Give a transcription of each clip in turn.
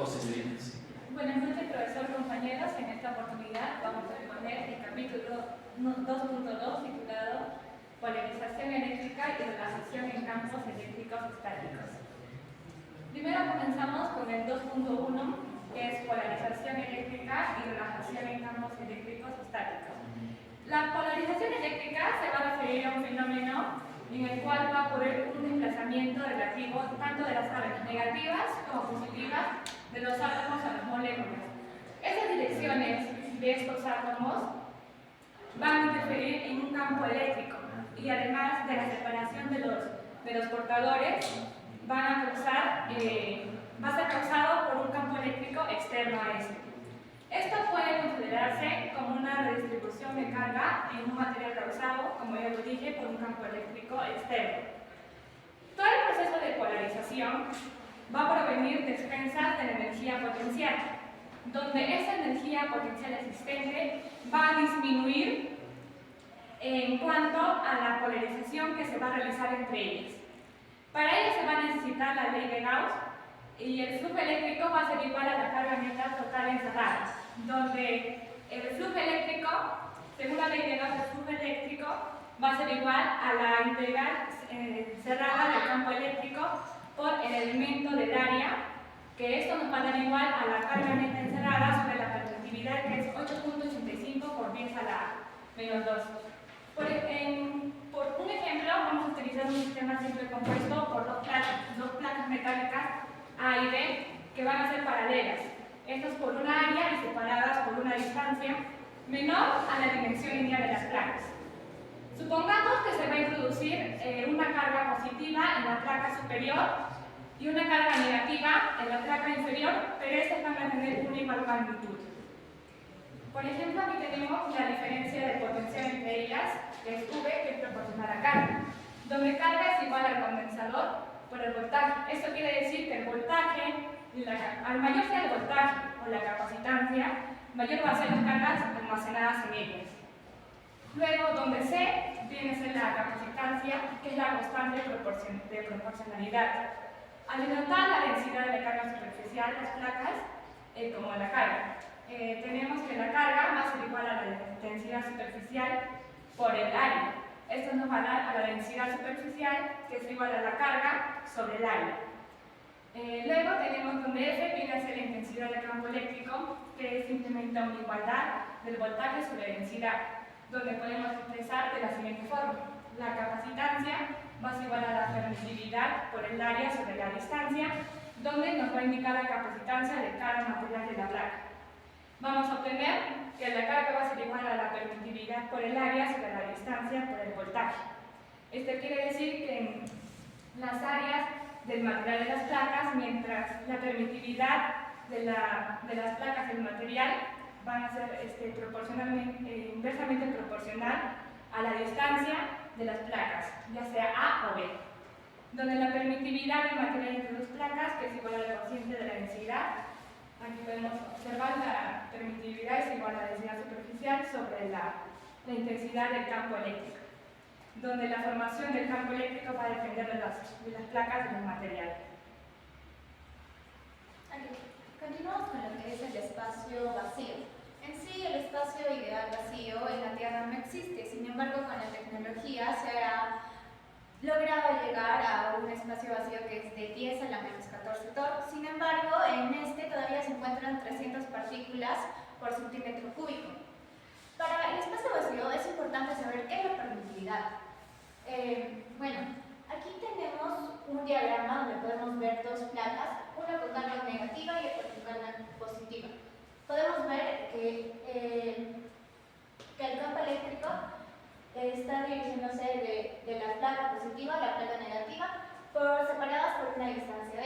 o señoritas. Buenas noches, profesor, compañeros. En esta oportunidad vamos a exponer el capítulo 2.2 titulado Polarización eléctrica y relajación en campos eléctricos estáticos. Primero comenzamos con el 2.1, que es polarización eléctrica y relajación en campos eléctricos estáticos. La polarización eléctrica se va a referir a un fenómeno en el cual va a ocurrir un desplazamiento relativo tanto de las cargas negativas como positivas de los átomos a las moléculas. Esas direcciones de estos átomos van a interferir en un campo eléctrico y además de la separación de los portadores va a ser causado por un campo eléctrico externo a este. Esto puede considerarse como una redistribución de carga en un material causado, como ya lo dije, por un campo eléctrico externo. Todo el proceso de polarización va a provenir de expensas de la energía potencial, donde esa energía potencial existente va a disminuir en cuanto a la polarización que se va a realizar entre ellas. Para ello se va a necesitar la ley de Gauss y el flujo eléctrico va a ser igual a la carga neta total encerrada, donde el flujo eléctrico, según la ley de Gauss, el flujo eléctrico va a ser igual a la integral cerrada del campo eléctrico por el elemento del área, que esto nos va a dar igual a la carga neta encerrada sobre la permitividad, que es 8.85 por 10 a la menos 2. Por un ejemplo, vamos a utilizar un sistema simple compuesto por dos placas metálicas A y B que van a ser paralelas. Estas por una área y separadas por una distancia menor a la dimensión lineal de las placas. Supongamos que se va a introducir una carga positiva en la placa superior y una carga negativa en la placa inferior, pero estas van a tener una igual magnitud. Por ejemplo, aquí tenemos la diferencia de potencial entre ellas, que es V, que es proporcional a carga, donde carga es igual al condensador por el voltaje. Esto quiere decir que el voltaje, al mayor sea el voltaje o la capacitancia, mayor va a ser las cargas almacenadas en ellas. Luego, donde C viene a ser la capacitancia, que es la constante de proporcionalidad. Al denotar la densidad de la carga superficial, las placas, como la carga, tenemos que la carga va a ser igual a la densidad superficial por el área. Esto nos va a dar a la densidad superficial, que es igual a la carga sobre el área. Luego tenemos donde F viene a ser la intensidad del campo eléctrico, que es simplemente una igualdad del voltaje sobre densidad, donde podemos expresar de la siguiente forma. La capacitancia va a ser igual a la permitividad por el área sobre la distancia, donde nos va a indicar la capacitancia de cada material de la placa. Vamos a obtener que la carga va a ser igual a la permitividad por el área sobre la distancia por el voltaje. Esto quiere decir que en las áreas del material de las placas, mientras la permitividad de las placas del material van a ser inversamente proporcional a la distancia de las placas, ya sea A o B, donde la permitividad del material entre dos placas, que es igual al cociente de la densidad, aquí podemos observar la permitividad es igual a la densidad superficial sobre la intensidad del campo eléctrico, donde la formación del campo eléctrico va a depender de las placas del material. Continuamos con lo que es el espacio vacío. En sí, el espacio ideal vacío en la Tierra no existe, sin embargo, con la tecnología se ha logrado llegar a un espacio vacío que es de 10 a la menos 14 torr. Sin embargo, en este todavía se encuentran 300 partículas por centímetro cúbico. Para el espacio vacío es importante saber qué es la permitividad. Bueno, aquí tenemos un diagrama donde podemos ver dos placas, una con carga negativa y otra con carga positiva. Podemos ver que el campo eléctrico está dirigiéndose de la placa positiva a la placa negativa separadas por una distancia d.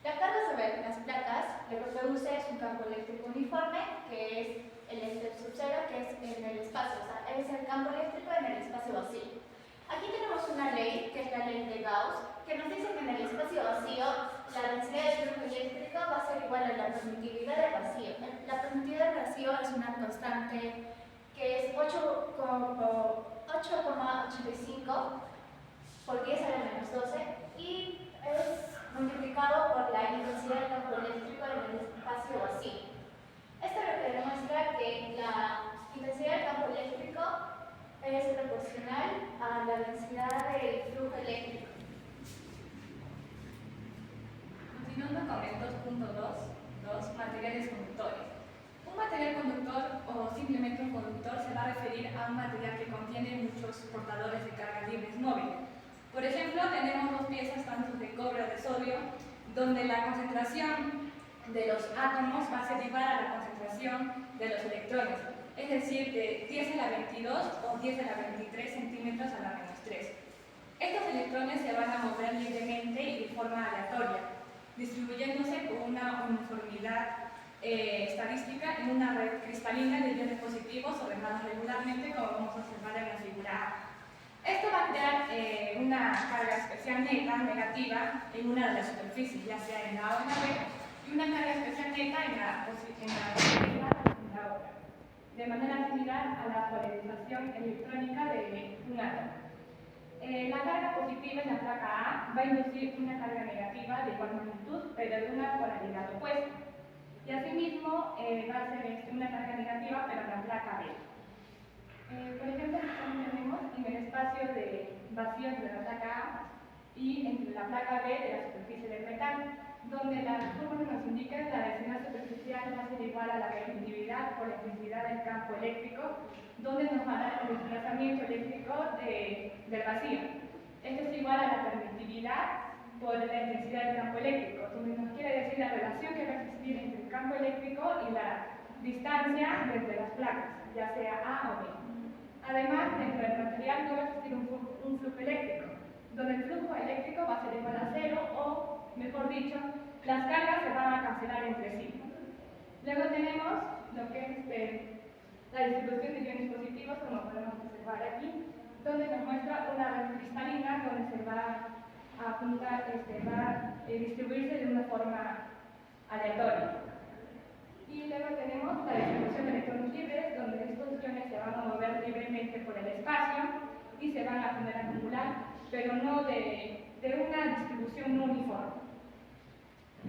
La carga sobre las placas lo que produce es un campo eléctrico uniforme, que es el F sub 0, que es en el espacio, o sea, es el campo eléctrico en el espacio vacío. Aquí tenemos una ley, que es la ley de Gauss, que nos dice que en el espacio vacío la densidad del flujo eléctrico va a ser igual a la permitividad del vacío. La permitividad del vacío es una constante que es 8,85 por 10 a la menos 12 y es multiplicado por la intensidad del campo eléctrico el 2.2 materiales conductores. Un material conductor o simplemente un conductor se va a referir a un material que contiene muchos portadores de cargas libres móviles. Por ejemplo, tenemos dos piezas tanto de cobre o de sodio, donde la concentración de los átomos va a ser igual a la concentración de los electrones, es decir, de 10 a la 22 o 10 a la 23 centímetros a la menos 3. Estos electrones se van a mover libremente y de forma aleatoria, distribuyéndose con una uniformidad estadística en una red cristalina de iones positivos ordenados regularmente, como vamos a observar en la figura A. Esto va a crear una carga especial neta negativa en una de las superficies, ya sea en la A o en la B, y una carga especial neta en la otra, de manera similar a la polarización electrónica de un átomo. La carga positiva en la placa A va a inducir una carga negativa de igual magnitud, pero de una polaridad opuesta. Y asimismo va a ser una carga negativa, pero en la placa B. Por ejemplo, tenemos en el espacio de vacío entre la placa A y entre la placa B de la superficie del metal, donde la fórmula nos indica que la densidad superficial va a ser igual a la permitividad por la intensidad del campo eléctrico, donde nos va a dar el desplazamiento eléctrico del vacío. Esto es igual a la permitividad por la intensidad del campo eléctrico, donde nos quiere decir la relación que va a existir entre el campo eléctrico y la distancia entre las placas, ya sea A o B. Además, dentro del material no va a existir un flujo eléctrico, donde el flujo eléctrico va a ser igual a cero o, mejor dicho, las cargas se van a cancelar entre sí. Luego tenemos lo que es la distribución de iones positivos, como podemos observar aquí, donde nos muestra una red cristalina donde se va a apuntar, va a distribuirse de una forma aleatoria. Y luego tenemos la distribución de electrones libres, donde estos iones se van a mover libremente por el espacio y se van a poder acumular, pero no de una distribución no uniforme.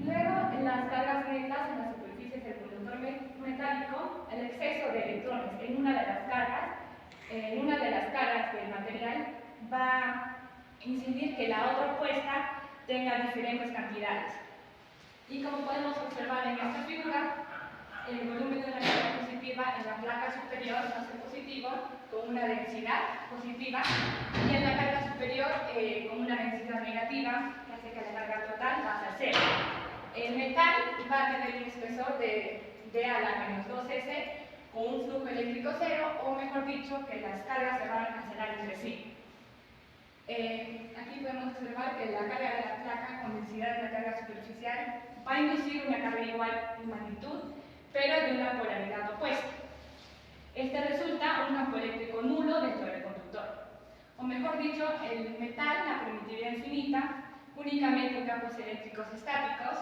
Luego, en las cargas netas en las superficies del conductor metálico, el exceso de electrones en una de las caras del material va a incidir que la otra opuesta tenga diferentes cantidades. Y como podemos observar en esta figura, el volumen de la carga positiva en la placa superior va a ser positivo con una densidad positiva y en la carga superior con una densidad negativa, que hace que la carga total va a ser cero. El metal va a tener un espesor de a la menos 2s con un flujo eléctrico cero, o mejor dicho, que las cargas se van a cancelar entre sí. Aquí podemos observar que la carga de la placa con densidad de la carga superficial va a inducir una carga igual en magnitud, pero de una polaridad opuesta. Este resulta un campo eléctrico nulo dentro del conductor. O mejor dicho, el metal, la permitividad infinita, únicamente en campos eléctricos estáticos.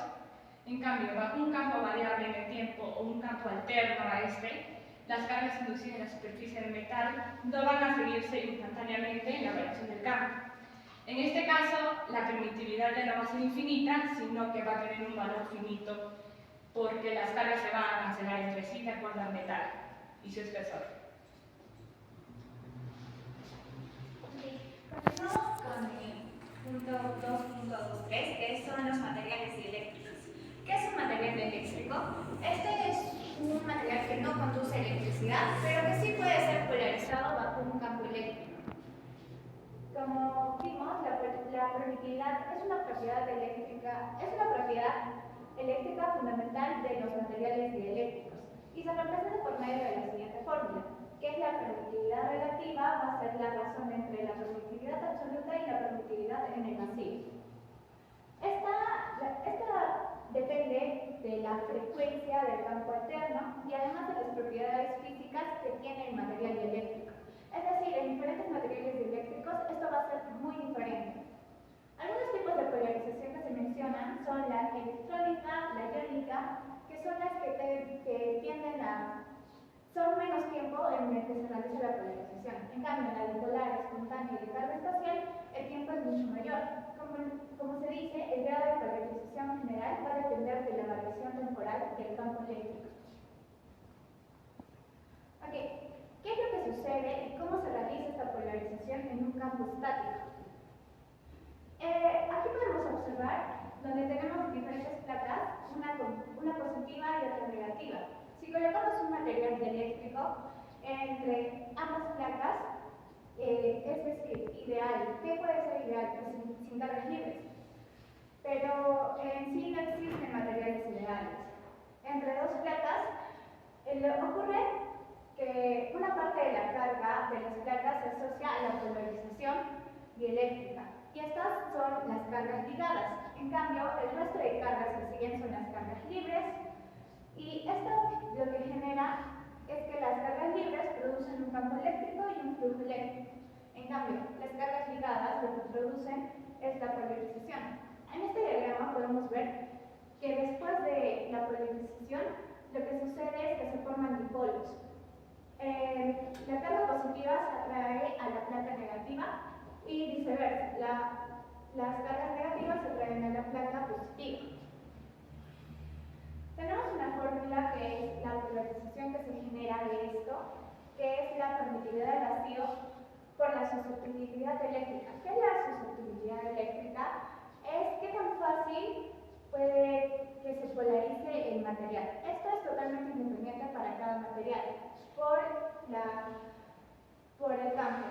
En cambio, bajo un campo variable en el tiempo o un campo alterno a las cargas inducidas en la superficie del metal no van a seguirse instantáneamente en la variación del campo. En este caso, la permitividad ya no va a ser infinita, sino que va a tener un valor finito, porque las cargas se van a cancelar entre sí de acuerdo al metal y su espesor. Continuamos con el punto 2.23, que son los materiales dieléctricos. ¿Qué es un material dieléctrico? Este es un material que no conduce electricidad, pero que sí puede ser polarizado bajo un campo eléctrico. Como vimos, la permitividad es una propiedad eléctrica fundamental de los materiales dieléctricos y se representa por medio de la siguiente fórmula, que es la permitividad relativa va a ser la razón entre la permitividad absoluta y la permitividad en el vacío. Esta depende de la frecuencia del campo alterno y además de las propiedades físicas que tiene el material dieléctrico. Es decir, en diferentes materiales dieléctricos esto va a ser muy diferente. Algunos tipos de polarización que se mencionan son la electrónica, la iónica, que son las que tienden a... son menos tiempo en el que se realiza la polarización. En cambio, en la dipolar, espontánea y de carga espacial, el tiempo es mucho mayor. Como se dice, el grado de polarización general va a depender de la variación temporal del campo eléctrico. Okay. ¿Qué es lo que sucede y cómo se realiza esta polarización en un campo estático? Aquí podemos observar donde tenemos diferentes placas positiva y otra negativa. Si colocamos un material dieléctrico entre ambas placas, es decir, ideal. ¿Qué puede ser ideal? Pues sin cargas libres. Pero en sí no existen materiales ideales. Entre dos placas ocurre que una parte de la carga de las placas se asocia a la polarización dieléctrica. Y estas son las cargas ligadas. En cambio, el resto de cargas que siguen son las cargas libres. Y esto lo que genera es que las cargas libres producen un campo eléctrico y un flujo eléctrico. En cambio, las cargas ligadas lo que producen es la polarización. En este diagrama podemos ver que después de la polarización, lo que sucede es que se forman dipolos. La carga positiva se atrae a la placa negativa y viceversa. Las cargas negativas se atraen a la placa positiva. Tenemos una fórmula que es la polarización que se genera de esto, que es la permitividad de vacío por la susceptibilidad eléctrica. ¿Qué es la susceptibilidad eléctrica? Es qué tan fácil puede que se polarice el material. Esto es totalmente independiente para cada material por el campo.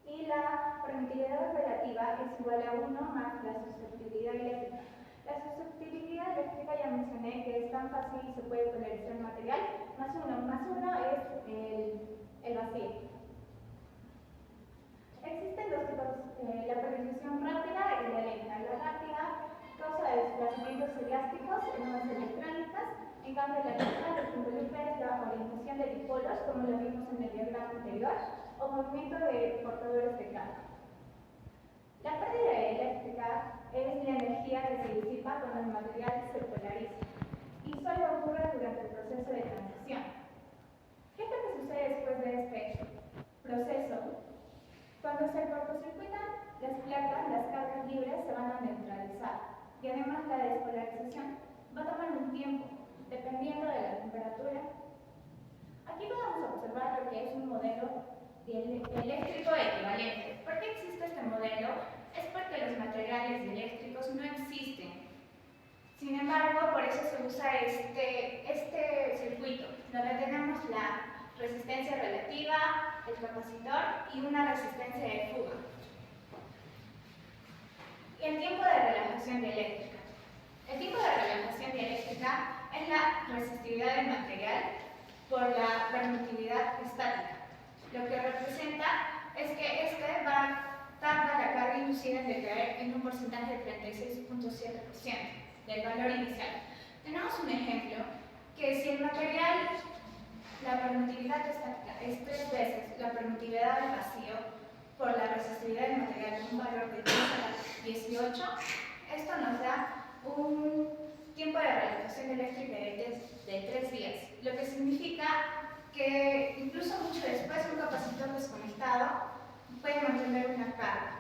Y la permitividad relativa es igual a 1 más la susceptibilidad eléctrica. La susceptibilidad eléctrica ya mencioné que es tan fácil y se puede polarizar el material, más 1 es el vacío. Existen dos tipos, la polarización rápida y la lenta. La rápida causa desplazamientos elásticos en ondas electrónicas, en cambio la lenta lo que involucra es la orientación de dipolos, como lo vimos en el diagrama anterior, o movimiento de portadores de carga. La pérdida eléctrica es la energía que se disipa cuando el material se polariza y solo ocurre durante el proceso de transición. ¿Qué es lo que sucede después de este proceso? Cuando se cortocircuitan las placas, las cargas libres se van a neutralizar y además la despolarización va a tomar un tiempo, dependiendo de la temperatura. Aquí podemos observar lo que es un modelo eléctrico equivalente. ¿Por qué existe este modelo? Es porque los materiales eléctricos no existen. Sin embargo, por eso se usa este circuito, donde tenemos la resistencia relativa, el capacitor y una resistencia de fuga. Y el tiempo de relajación dieléctrica. El tiempo de relajación dieléctrica es la resistividad del material por la permitividad estática. Lo que representa es que tarda la carga inducida en decaer en un porcentaje de 36.7% del valor inicial. Tenemos un ejemplo que si el material, la permitividad estática es 3 veces la permitividad del vacío por la resistividad del material con un valor de 10 a la 18, esto nos da un tiempo de relajación eléctrica de 3 días, lo que significa que incluso mucho después un capacitor desconectado puede mantener una carga.